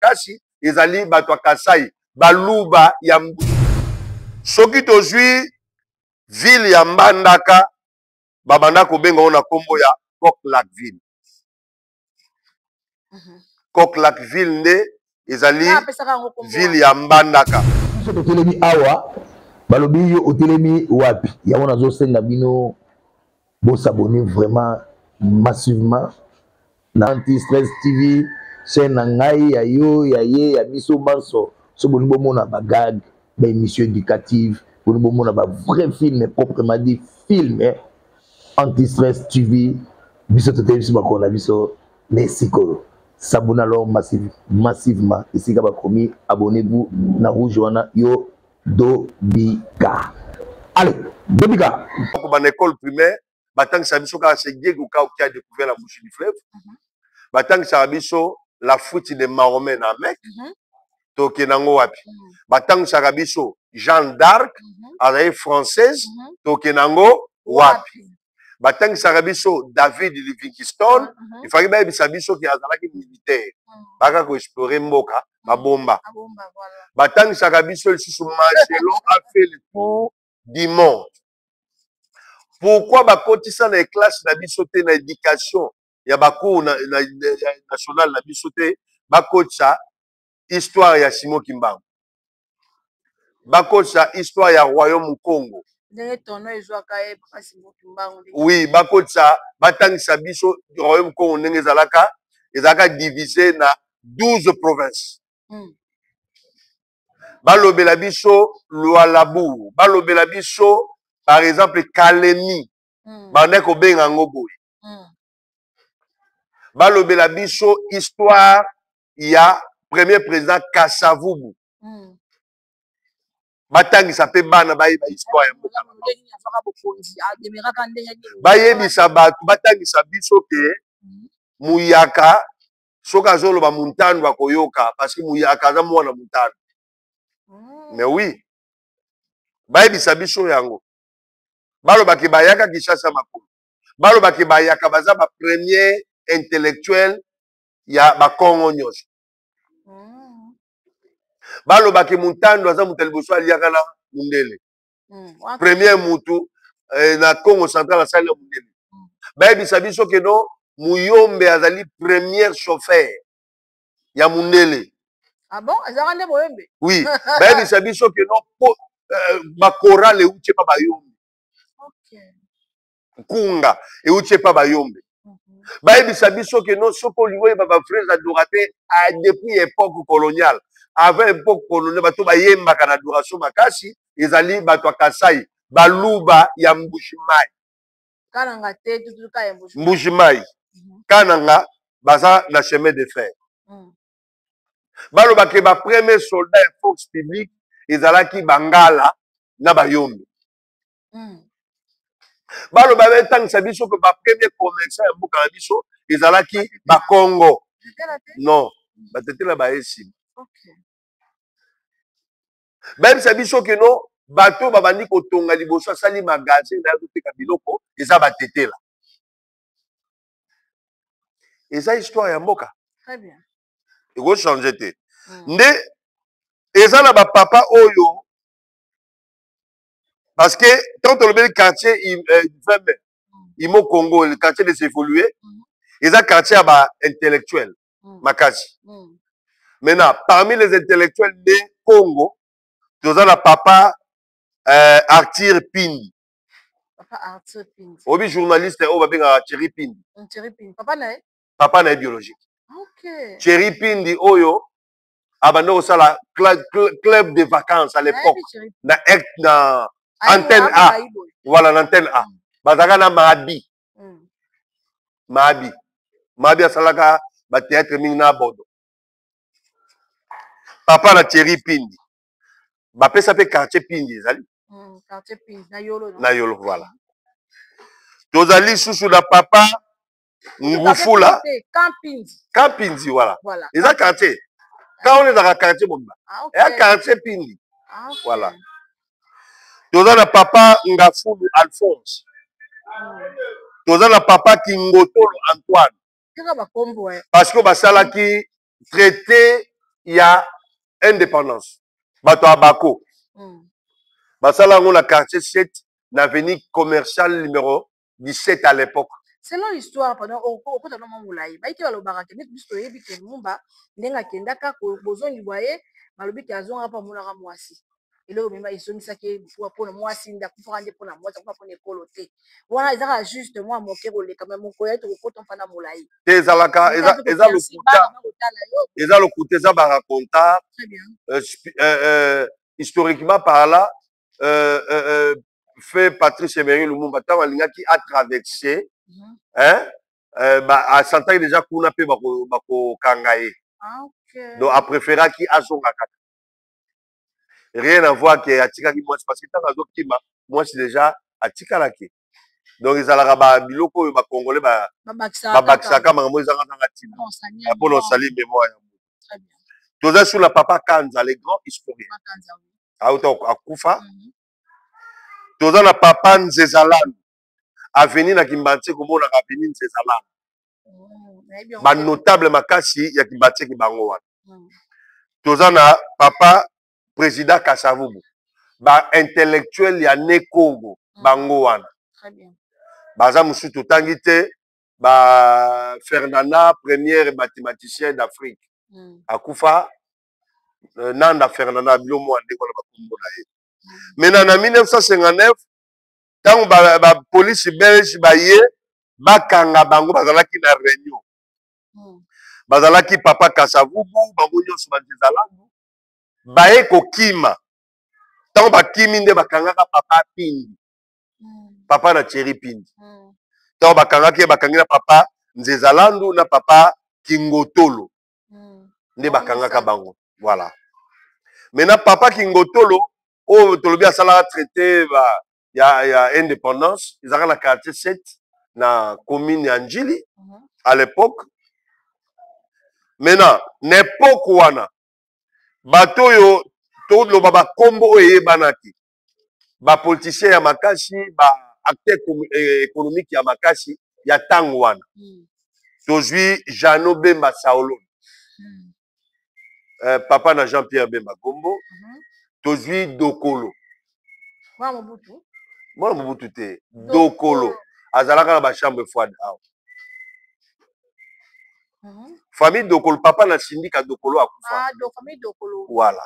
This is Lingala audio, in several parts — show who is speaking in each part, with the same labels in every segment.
Speaker 1: makasi ezali bato ya Kasai baluba ya soki tozwi ville ya Mbandaka babanda kobenga ona kombo ya Coq-Lac-Ville. Coq-Lac-Ville nde ezali ville ya Mbandaka.
Speaker 2: Otelemi awa balobi yo otelemi wapi yango nazosenga bino bosabone vraiment massivement na Anti-Stress TV chaîne na ngai ya yo ya ye ya biso banso so boni bomona ba gag ba émission éducative boni bomona ba vrai film proprement dit film Anti-Stress TV biso totelemi biso bakona biso mesiko s'abonner alors massivement ici ka bakomi abonnez-vous na rouge wana yo Dobika. Allez, Dobika.
Speaker 1: Dans l'école primaire, batang sabiso ka se Diego qui a découvert la bouche du fleuve. Batang sabiso la fuite de Mahomet na Mecque. Toke nango wapi. Batang sabiso Jeanne d'Arc, arabe française, toke nango wapi. Batang sabiso David Livingstone, il fallait bien sabiso qui a zalaki militaire. Baka ko explorer mboka, ba bomba. Batang Sagabiso Magellan a fait le tour du monde. Pourquoi bakotisa na classe na bisoté na éducation ya bako national na bisoté bakotisa histoire ya Simon Kimbangu. Bakotisa histoire ya royaume Congo. Oui, bakotisa batangisa biso royaume Congo ndenge ezalaka divisé na 12 provinces. Balobela biso Lualabu, balobela biso par exemple Kalemi, bande ko benga ngoboy. Balobela biso histoire ya premier président Kasavubu. Batangisa pe bana bayiba histoire ya mboka. Bayebisa batu batangisa biso ke muyaka soka zoloba muntanu bakoyoka parce que muyaka za mwana muntanu. Mais oui, bayebisa biso yango. Balobaki bayaka Kishasa makulu. Balobaki bayaka baza ba premier intellectuel ya ba Congo nyonso. Balobaki muntanu aza muteliboso aliaka na mundele. Premier mutu na Congo central asali mundele. Bayebisa biso ke no Muyombe azali premier chauffeur ya mundele.
Speaker 3: Ah bon?
Speaker 1: Oui, bayebisa biso ke no ba chorale uche pa bayombe.
Speaker 3: Okay.
Speaker 1: Kunga e uche pa bayombe. Bayebisa biso ke no soko liwe ba frères adorateurs a depuis époque coloniale. Avant époque coloniale bato bayembaka na adoration makasi ezali bato Kasai baluba ya Mbushimai.
Speaker 3: Kananga te tutuka ya
Speaker 1: Mbushimai. Kananga baza na chemin de fer. Balobaki ba premier soldat ya force publique ezalaki Bangala na bayombe. Baloba betangisa biso ke ba premier commerçant ya mboka na biso ezalaki ba Congo. Non, batetela ba esi.
Speaker 3: Okay.
Speaker 1: Bayebisa biso ke no bato babandi kotonga liboso asali magasin na koteka biloko eza batetela. Eza histoire ya mboka.
Speaker 3: Très bien.
Speaker 1: Ego changer te. Nde eza na ba papa oyo parce que quand on le quartier Imo Congo, le quartier de s'évoluer, ils ont quartier à ba intellectuel, makasi. Maintenant, parmi les intellectuels de Congo, nous avons la papa Arthur Pindi.
Speaker 3: Papa Arthur Pindi.
Speaker 1: Obi journaliste au babé Thierry Pindi.
Speaker 3: Thierry Pindi. Papa nae?
Speaker 1: Papa nae biologique.
Speaker 3: Ok.
Speaker 1: Thierry Pindi oyo abandonné au sala club de vacances à l'époque. Na antenne A. Voilà, l'antenne A. Bazaka na Mabi. Mabi. Mabi asalaka ba théâtre mingi bodo. Papa na Thierry Pindi. Ba pesa pe quartier Pindi ezali.
Speaker 3: Quartier Pindi na Yolo.
Speaker 1: Na Yolo voilà. Tozali susu na papa Ngufula. Camp Pindi voilà. Eza quartier. Quand on est dans le quartier bomba. Et un quartier Pindi. Voilà. Toza na papa Ngafulu Alphonse. Toza na papa Kingotolo Antoine. Parce que basala qui traité il y a indépendance. Bato Abako. Basala on la quartier 7, l'avenue commerciale numéro 17 à l'époque.
Speaker 3: Selon l'histoire, pendant au côté de mon moulay, bah, il y a le baraque, mais plus que y a Mumba, n'enga kendaka, besoin du boyer, malobi qui a zon à pas mon aramoisi. Et là, même ils sont saqués pour le mois, si n'a pas pour la moitié, pour les colotés. Voilà, ils ont juste moi moqué au lait, quand même, mon coyote au coton pendant moulay.
Speaker 1: Et ça, le côté, ça va raconter. Très bien. Historiquement, par là, fait Patrice Emery Lumumba, qui a traversé. Hein? À Santa déjà qu'on a fait bako kangaye. Donc a préféré qui a son kaka. Rien à voir que atika qui moi parce que tant que moi c'est déjà atika laki. Donc ils allaient ba biloko ba congolais ba bakisaka mango ils allaient ngati. Pour nos salir mémoire. Très bien. Tous sur la papa Kanza les grands historiens. A auto akufa. Tous na papa Nzezalan. Avenir na Kimbanti komona avenir Nzezalan. Ba notable makasi ya Kimbanti ki bango wana. Tozana papa président Kasavubu. Ba intellectuel ya ne Congo bango wana. Très bien. Baza musu totangite ba Fernanda premier mathématicien d'Afrique. Akufa Nanda Fernanda bilomo ande ko ba kombo na ye. Maintenant en 1959 tant ba police belge ba ye bakanga bango bazalaki na réunion. Bazalaki papa Kasavubu bango nyonso banzezalando baye kokima tant bakimi nde bakangaka papa Pindi papa na Thierry Pindi tant bakangaki bakangina papa Nzezalandu na papa Kingotolo nde bakangaka bango voilà. Maintenant papa Kingotolo o tolobi asala traité ya indépendance ils ont la quartier 7 na commune ya Njili à l'époque. Maintenant n'époque wana bato yo to lo baba kombo eyebanaki ba politicien ya makasi ba acteur économique ya makasi ya tango wana tozwi Jano Bemba Saolo papa na Jean-Pierre Bemba Gombo tozwi Dokolo mwana Mobutu te Dokolo azalaka na ba chambre froide awa famille Dokolo papa na syndicat Dokolo akufa
Speaker 3: famille Dokolo
Speaker 1: voilà.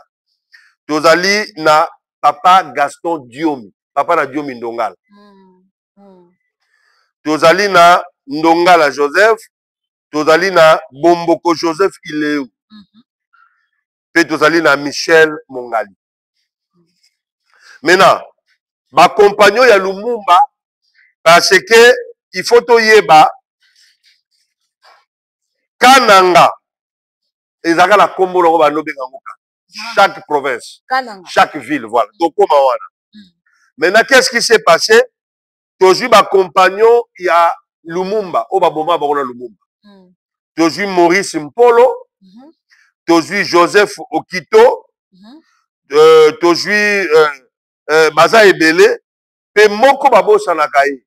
Speaker 1: Tozali na papa Gaston Diomi papa na Diomi Ndongala tozali na Ndongala Joseph tozali na Bomboko Joseph Ileu pe tozali na Michel Mongali. Maintenant ba compagnon ya Lumumba parce que il faut toyeba Kananga ezaka la kombo loko banobe ngamoka chaque province Kananga. Chaque ville voilà tokoma wana. Maintenant qu'est-ce qui s'est passé tozwi ba compagnon ya Lumumba o ba boma ba kona Lumumba tozwi Maurice Mpolo tozwi Joseph Okito tozwi baza ebele pe moko babosanaka ye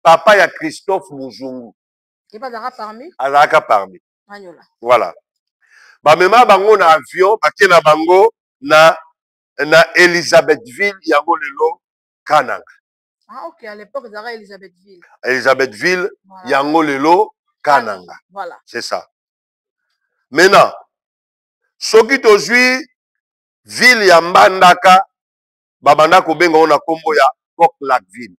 Speaker 1: papa ya Christophe Muzungu azalaka parmi voilà bamema bango na avion bake na bango na Elisabethville yango lelo Kananga.
Speaker 3: Ah ok, à l'époque zara Elisabethville.
Speaker 1: Elisabethville voilà. Yango lelo Kananga.
Speaker 3: Voilà.
Speaker 1: C'est ça. Maintenant soki tozwi ville ya Mbandaka babanda kobenga ona kombo ya Coq-Lac-Ville.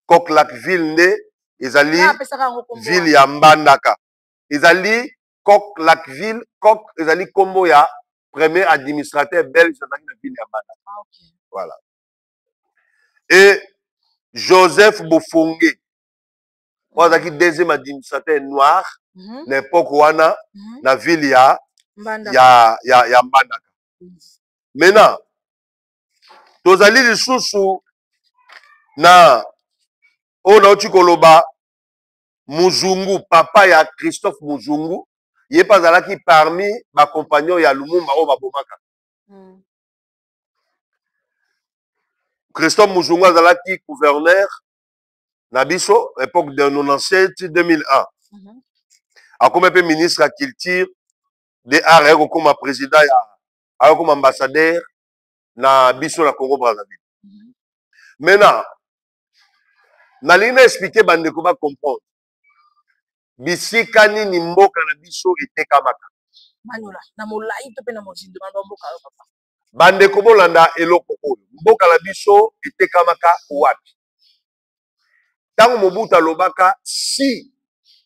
Speaker 1: Coq-Lac-Ville nde ezali ville ya Mbandaka. Ezali Coq-Lac-Ville, Coq ezali kombo ya premier administrateur belge dans la ville ya Mbandaka.
Speaker 3: Ah, okay.
Speaker 1: Voilà. Et Joseph Bofongue, qui deuxième administrateur noir, l'époque wana na ville ya Mbandaka. Maintenant, tozali lisusu na ona oti koloba Muzungu, papa ya Christophe Muzungu, ye pas zalaki parmi ba compagnon ya Lumumba o ba bomaka. Christophe Muzungu azalaki gouverneur na biso époque de 97 2001. A comme un ministre de la culture de art comme président comme ambassadeur na biso na Congo Brazzaville. Maintenant, nalina expliquer bandeko ba comprendre. Bisika nini mboka na biso etekamaka.
Speaker 3: Manola na molai to pe na mozindo ba mboka yo papa.
Speaker 1: Bandeko bolanda eloko oyo. Mboka na biso etekamaka wapi. Tant Mobutu alobaka, si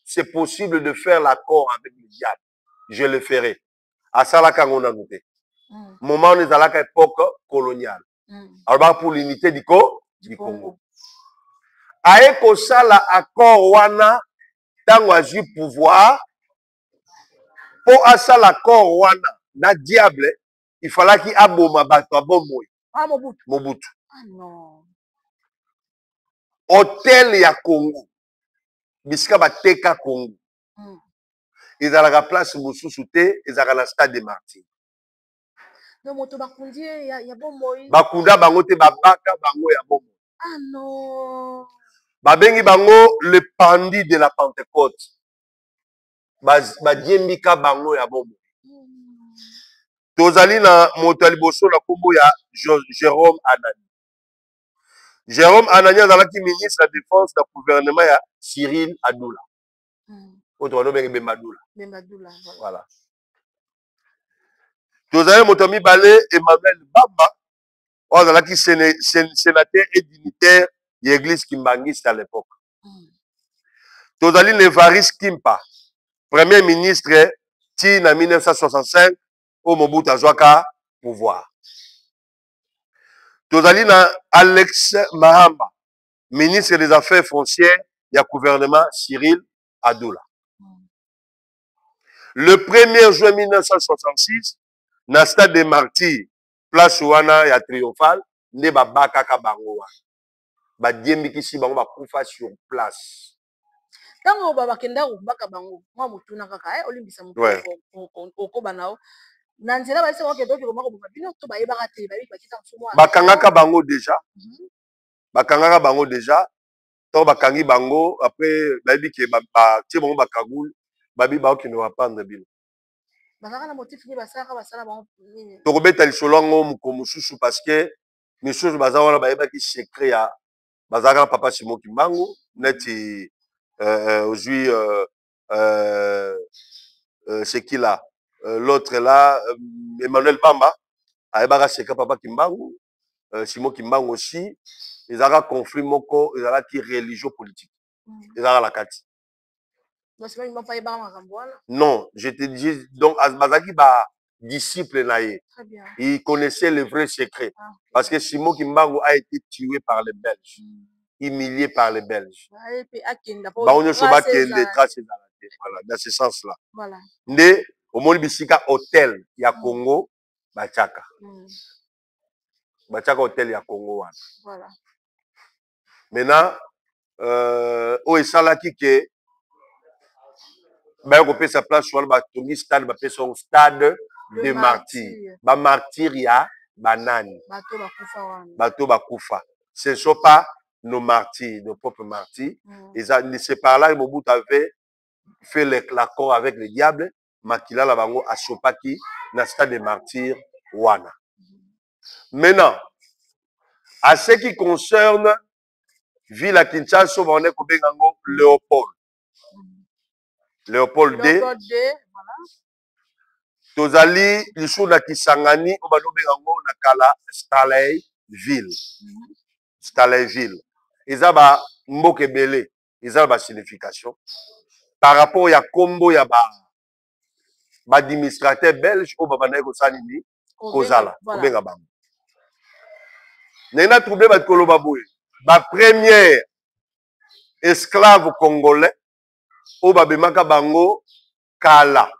Speaker 1: c'est possible de faire l'accord avec le diable, je le ferai. À Salaka Ngonanoute. Moment où nous allons à l'époque coloniale. Alors pour l'unité du Congo. Aeko sala accord wana tango azu pouvoir pour asala accord wana na diable il fallait qu'il aboma bato abomoy.
Speaker 3: Ah
Speaker 1: Mobutu.
Speaker 3: Ah non.
Speaker 1: Hôtel ya Congo. Bisika bateka Congo. Ils ont la place mosusu te, ils ont la stade de Martyrs.
Speaker 3: Non moto bakundi ya bomoy.
Speaker 1: Bakunda bango te babaka bango ya bomoy.
Speaker 3: Ah non.
Speaker 1: Babengi bango le pandi de la Pentecôte. Badiembika bango ya bomoy. Tozali na moto ya liboso na kombo ya Jérôme Anani. Jérôme Anani azalaki ministre de la défense du gouvernement ya Cyril Adoula. Autre nom bengi Bembadoula.
Speaker 3: Bembadoula.
Speaker 1: Voilà. Tozali moto mibale Emmanuel Bamba. Azalaki sénateur et dignitaire de l'église kimbangiste à l'époque. Tozali Nevaris Kimpa, premier ministre ti na 1965 au Mobutu azwaka pouvoir. Tozali na Alex Mahamba, ministre des Affaires foncières du gouvernement Cyril Adoula. Le 1er juin 1966, na stade des Martyrs, place wana ya triomphal, nde babaka ka bango wana. Badiembikisi bango bakufa sur place.
Speaker 3: Tango baba kenda kubaka bango, mwa mutuna kaka olimbisa mutu okoba nao. Na nzela ba sema ke doki komako boba bino to ba yebaka te ba bakita mfumo.
Speaker 1: Bakangaka bango déjà. Bakangaka bango déjà. To bakangi bango après bayebi ke ba tie bango bakagul, babi ba okino wapanda bino.
Speaker 3: Bazaka na motif ni basaka basala bango nini. To
Speaker 1: kobeta lisolo ngo mukomususu parce que misusu baza wana bayebaki secret ya bazaka papa Simon Kimbangu neti aujourd'hui c'est qui là l'autre là Emmanuel Bamba ayebaka secret papa Kimbangu Simon Kimbangu aussi ils ont conflit moko ils ont qui religieux politique ils ont la kati. Non, je te dis donc Bazaki ba disciple naïe. Il connaissait le vrai secret parce que Simon Kimbangu a été tué par les Belges, humilié par les Belges. Voilà, dans ce sens-là.
Speaker 3: Voilà.
Speaker 1: Nde au monde bisika hôtel ya Congo Bachaka. Bachaka hôtel ya Congo wana.
Speaker 3: Voilà.
Speaker 1: Maintenant o esalaki ke ba ko pesa place sur ba tongi stade ba pesa un stade de martyrs. Ba martyrs ya banani. Bato bakufa. Ce ne sont pas nos martyrs, nos propres martyrs. Et c'est par là que Mobutu avait fait l'accord avec le diable. Makila la bango a Sopaki na stade de martyrs wana. Maintenant, à ce qui concerne ville à Kinshasa, on est comme Léopold. Léopold D. Voilà. Tozali, lisu na Kisangani, on va nommer na kala Stalayville. Stalayville. Ils ont ba mboke belé, ils ont ba signification. Par rapport à Combo, il y a ba administrateur belge, au babana ko salini, kozala, obenga bango. Nena troublé ba koloba boye. Ba première esclave congolais au babemaka bango kala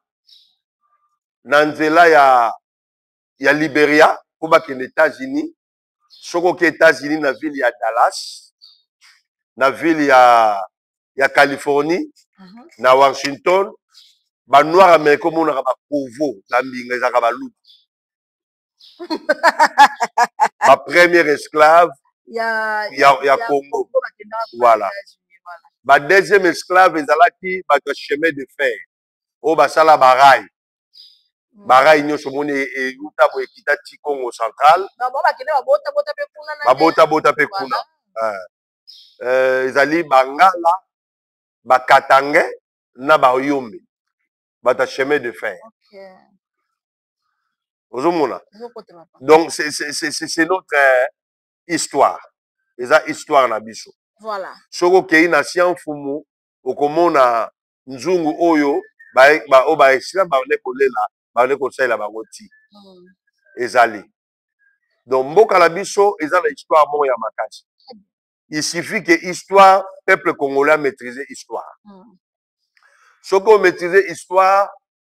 Speaker 1: nanzela ya Liberia pour bakende États-Unis soko ke États-Unis na ville ya Dallas na ville ya Californie na Washington ba noir américain mona ba povo na mbinga ezaka ba loup ba première esclave ya Congo. Voilà. Ba deuxième esclave ezalaki ba chemin de fer. O basala barail. Barai nyonso moni euta boye kitati Congo central. Babota pe kuna. Ezali bangala, bakatange na bayombe. Bata chemin de fer. Donc c'est notre histoire. Eza histoire na biso.
Speaker 3: Voilà.
Speaker 1: Soko kei na sien fumu okomona nzungu oyo ba extra ba ne kolela ba ne kosala bango ti. Ezali. Donc mboka la biso eza na histoire mo ya makasi. Il suffit que histoire peuple congolais maîtriser histoire. Soko maîtriser histoire,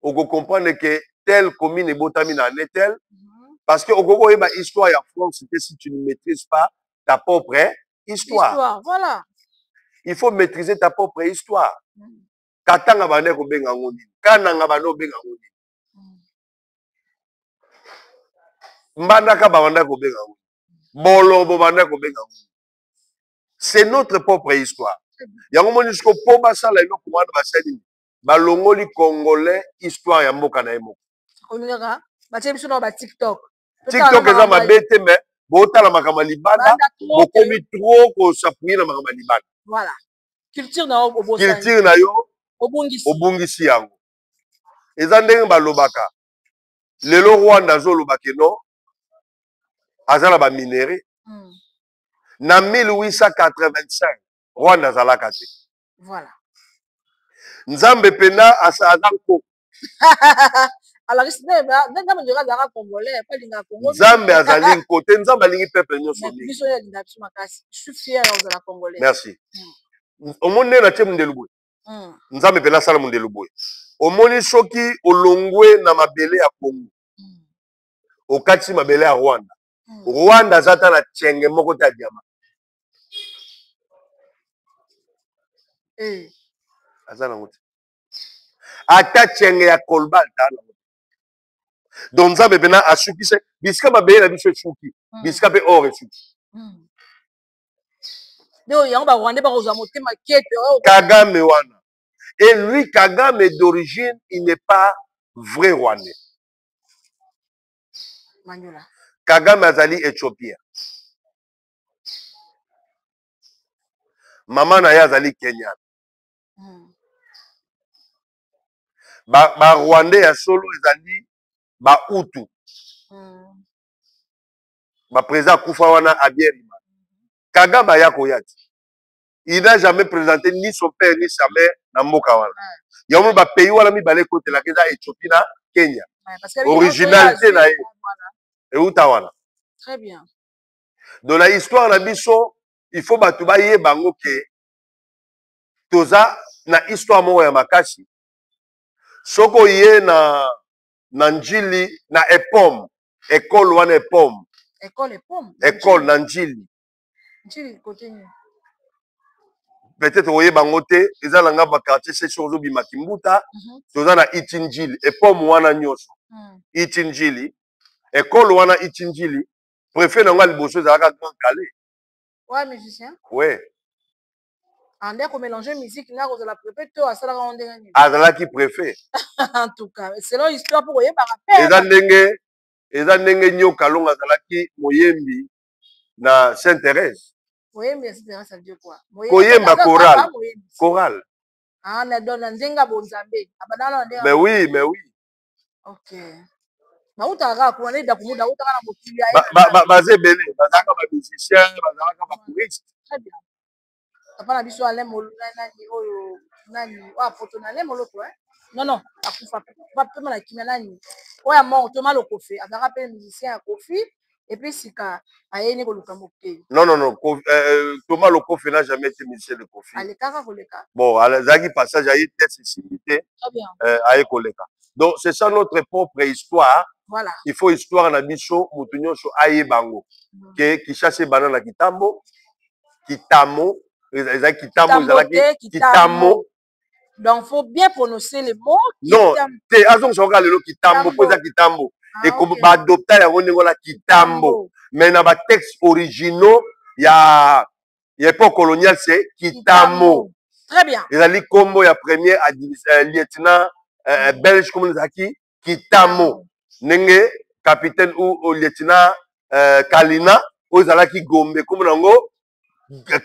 Speaker 1: on comprendre que telle commune est botami na tel parce que on eba histoire ya France si tu ne maîtrises pas ta propre histoire.
Speaker 3: Voilà.
Speaker 1: Il faut maîtriser ta propre histoire. Katanga bande ko benga ngoni. Kananga bando benga ngoni. Mbandaka bande ko benga ngoni. Bolobo bande ko benga ngoni. C'est notre propre histoire. Yango moni sko po basala ino kumana basali. Balongoli congolais histoire ya mboka na yemo.
Speaker 3: Olinga ba tsebiso na ba TikTok.
Speaker 1: TikTok eza mabete mais botala makama libanda bokomi trop ko s'appuyer na makama libanda.
Speaker 3: Voilà. Culture na obosani.
Speaker 1: Culture na yo obungisi yango. Eza ndenge balobaka. Lelo Rwanda zo lobake no azala ba minéraux. Na 1885 Rwanda zalaka te.
Speaker 3: Voilà.
Speaker 1: Nzambe pena azanko.
Speaker 3: Alors nzambe ndoka zaka congolais pas linga Congo.
Speaker 1: Nzambe azali côté nzambe alingi peuple nyonso mingi.
Speaker 3: Biso ya dinapsi makasi. Je suis fier de la congolais.
Speaker 1: Merci. Omoni na tie mundelu boy. Nzambe pena sala mundelu boy. Omoni soki olongwe na mabele ya Congo. Okati mabele ya Rwanda. Rwanda zata na tienge moko ta diama. Azana ngote. Ata tienge ya kolbal ta na. Donc nzambe pena asukise bisika mabele na biso esuki. Bisika pe or esuki. Kagame wana. Et lui, Kagame d'origine, il n'est pas vrai Rwandais. Kagame azali éthiopien. Maman na ya azali Kenyan. Ba Rwandais ya solo ezali ba Hutu. Ba président Kufa wana Abieri. Kagame ya koyati. Il n'a jamais présenté ni son père ni sa mère dans Mboka wana. Yamu ba pays wana mi balé côté la keza Éthiopie na Kenya. Originalité na et utawana.
Speaker 3: Très bien.
Speaker 1: Dans la histoire na biso, il faut batuba ye bango ke toza na histoire mo ya makasi. Soko ye na njili na epom, école wana epom.
Speaker 3: École epom.
Speaker 1: École na njili.
Speaker 3: Njili côté ni.
Speaker 1: Peut-être oye bangote ezala nga ba quartier c'est sur zo bimakimbuta toza na itinjili epom wana nyoso itinjili école wana itinjili préfet na nga liboso ezalaka grand calais
Speaker 3: ouais musicien
Speaker 1: ouais
Speaker 3: ande ko mélanger musique na ko la préfet to asala ka onde ngani
Speaker 1: azalaki préfet
Speaker 3: en tout cas selon histoire pour oye ba rappel
Speaker 1: eza ndenge nyoka longa azalaki moyembi na Sainte-Thérèse.
Speaker 3: Ça veut dire quoi?
Speaker 1: Koyemba choral. Choral.
Speaker 3: Ah, na dona nzenga bonzambe. Abadala ndenga.
Speaker 1: Mais oui.
Speaker 3: OK. Ma utaka ko na kumuda utaka na mokili
Speaker 1: ya. Baze belé, bazaka ba musicien, bazaka ba touriste.
Speaker 3: Très bien. Papa na biso ale molo nani oyo nani wa poto na le molo ko Non, akufa pas na kimia nani. Oya mo to malo kofi, azaka pe musicien ya kofi. Et puis, Sika, aïe,
Speaker 1: non. Thomas le Kofi n'a jamais été musicien de Kofi. Bon, Zaki passage, aïe, sensibilité. Aïe, Koleka. Donc, c'est ça notre propre histoire.
Speaker 3: Voilà.
Speaker 1: Il faut histoire na biso, mutunyo so aïe bango. Qui chasse banana kitambo. Kitamo. Kitamo.
Speaker 3: Donc, il faut bien prononcer les mots.
Speaker 1: Non, te azong soka lelo kitambo, poza kitambo. Et comme adopter la la kitambo. Mais dans les textes originaux, il y a époque coloniale, c'est kitamo.
Speaker 3: Très bien.
Speaker 1: Il y a les combo, il y a premier lieutenant belge comme Zaki, Kitamo nenge capitaine ou lieutenant Kalina ozalaki Gombe comme nango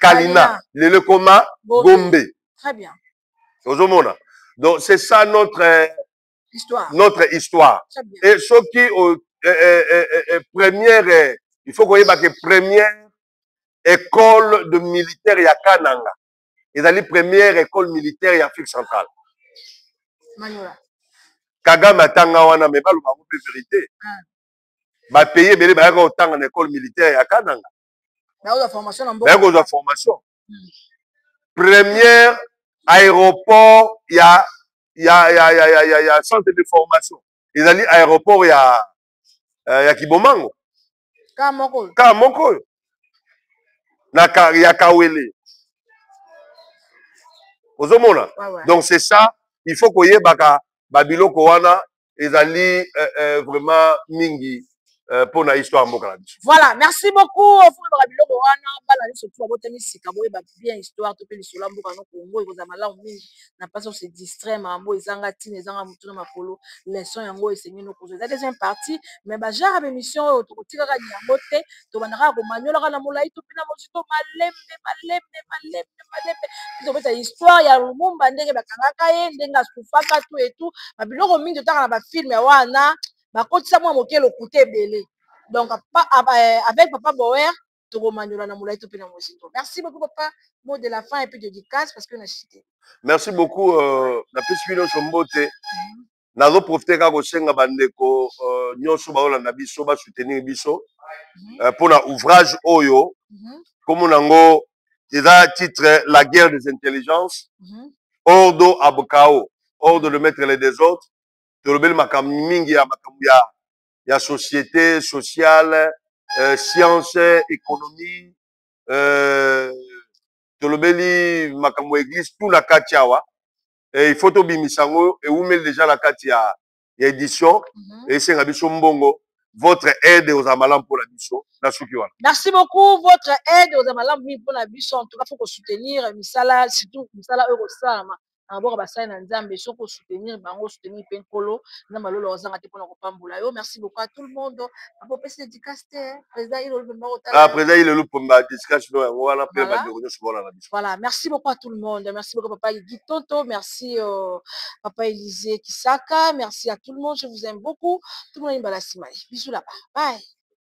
Speaker 1: Kalina lele koma Gombe.
Speaker 3: Très bien.
Speaker 1: Ozomona. Donc c'est ça notre histoire. Et ce qui première il faut qu'on y ait que première école de militaire ya Kananga. Ils allaient première école militaire ya Afrique centrale.
Speaker 3: Manyola.
Speaker 1: Kagame atanga wana mais baluba ko vérité. Ba payer belé ba ko tanga na école militaire ya Kananga.
Speaker 3: Ba ko formation en
Speaker 1: ba ko formation. Première aéroport ya centre de formation. Ils allaient aéroport ya Kibomango. Kamoko. Na ya Kawele. Ozomona. Donc c'est ça, il faut qu'on y ait babilo kowana ezali vraiment mingi pour la histoire mboka.
Speaker 3: Voilà, merci beaucoup pour babilo kowana bala ni surtout abotani sika boye ba bien histoire to pe lisolo mboka no Congo ekoza malamu mingi na pas se distraire mambo ezanga tine ezanga mutu na makolo leçon yango esengi no kozo. La deuxième partie mais ba genre émission oyo to kotika ka nyango te to banaka ko manyola kana molai to pe na mozito malembe to beta histoire ya Lumumba ndenge bakangaka ye ndenge asufaka tout et tout babiloko mingi totaka na ba film ya wana bakotisa mwa moke lokuta ebele. Donc avec Papa Boer tokomanyola na molai to pe na mozito. Merci beaucoup papa, mot de la fin et puis dédicace parce que na chité.
Speaker 1: Merci beaucoup na pesibino sombote. Nazo profiter ka kosenga bandeko nyonso baolanda biso ba soutenir biso pour na ouvrage oyo comme nango eza titre La guerre des intelligences Ordo Abukao ordre de mettre les désordres tolobeli makambo mingi ya makambo ya société sociale science économie tolobeli makambo église tout na kati awa. Et il faut tobimisa ngo eumeli déjà la kati ya édition et senga biso mbongo votre aide aux amalam pour la biso na suki wana.
Speaker 3: Merci beaucoup votre aide aux amalam pour la biso. En tout cas faut qu'on soutenir misala surtout misala eurosama abord basai na nzambe so ko soutenir bango soutenir penkolo na malolo ozanga te pona ko pambola yo. Merci beaucoup à tout le monde. Apo pese dédicace président il le membre
Speaker 1: ah président il le pomba dédicace no wana pe ba de so bona la biso.
Speaker 3: Voilà, merci beaucoup à tout le monde. Merci beaucoup papa Guy Tonto, merci papa Élisée Kisaka, merci à tout le monde, je vous aime beaucoup. Tout le monde est balasima. Bisous là-bas. Bye.